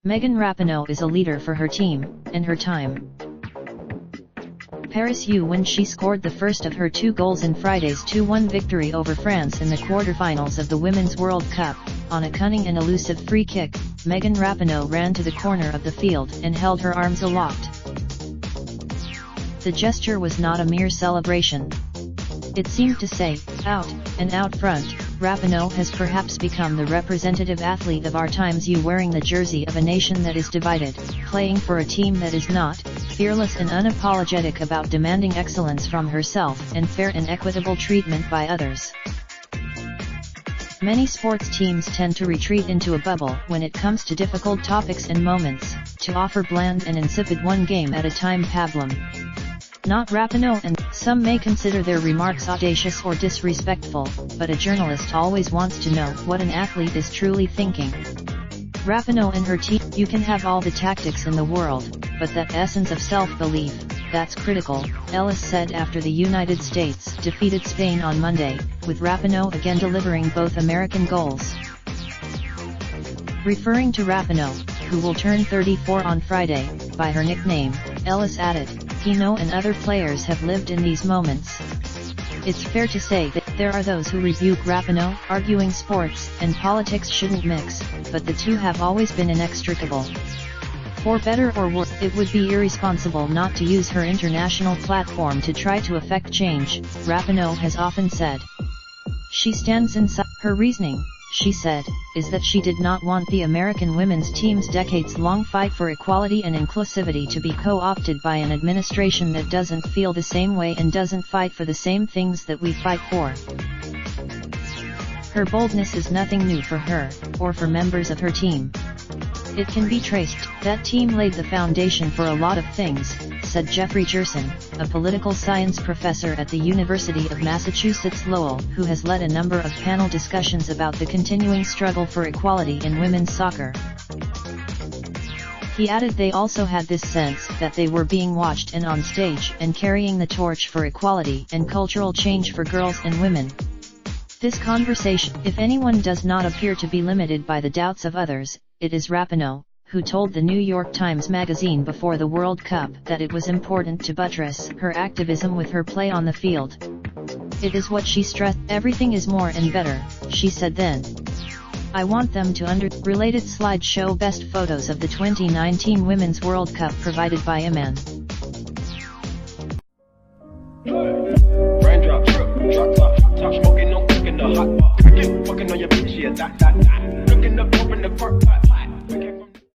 Megan Rapinoe is a leader for her team, and her time. Paris when she scored the first of her 2 goals in Friday's 2-1 victory over France in the quarter-finals of the Women's World Cup. On a cunning and elusive free kick, Megan Rapinoe ran to the corner of the field and held her arms aloft. The gesture was not a mere celebration. It seemed to say, out, and out front, Rapinoe has perhaps become the representative athlete of our times, wearing the jersey of a nation that is divided, playing for a team that is not, fearless and unapologetic about demanding excellence from herself and fair and equitable treatment by others. Many sports teams tend to retreat into a bubble when it comes to difficult topics and moments, to offer bland and insipid one game at a time pablum. Not Rapinoe, and some may consider their remarks audacious or disrespectful, but a journalist always wants to know what an athlete is truly thinking. Rapinoe and her team, you can have all the tactics in the world, but that essence of self-belief, that's critical, Ellis said after the United States defeated Spain on Monday, with Rapinoe again delivering both American goals. Referring to Rapinoe, who will turn 34 on Friday, by her nickname, Ellis added, Pino and other players have lived in these moments. It's fair to say that there are those who rebuke Rapinoe, arguing sports and politics shouldn't mix, but the two have always been inextricable. For better or worse, it would be irresponsible not to use her international platform to try to affect change, Rapinoe has often said. She stands inside her reasoning, she said, is that she did not want the American women's team's decades-long fight for equality and inclusivity to be co-opted by an administration that doesn't feel the same way and doesn't fight for the same things that we fight for. Her boldness is nothing new for her, or for members of her team. It can be traced, that team laid the foundation for a lot of things, said Jeffrey Gerson, a political science professor at the University of Massachusetts Lowell, who has led a number of panel discussions about the continuing struggle for equality in women's soccer. He added they also had this sense that they were being watched and on stage and carrying the torch for equality and cultural change for girls and women. This conversation, if anyone does not appear to be limited by the doubts of others, it is Rapinoe, who told the New York Times Magazine before the World Cup that it was important to buttress her activism with her play on the field. It is what she stressed, everything is more and better, she said then. I want them to Related slideshow best photos of the 2019 Women's World Cup provided by Iman. Raindrop, drop top smoking, no cooking the hot pot. I get fucking on your bitch, yeah, that. Looking up, open the park,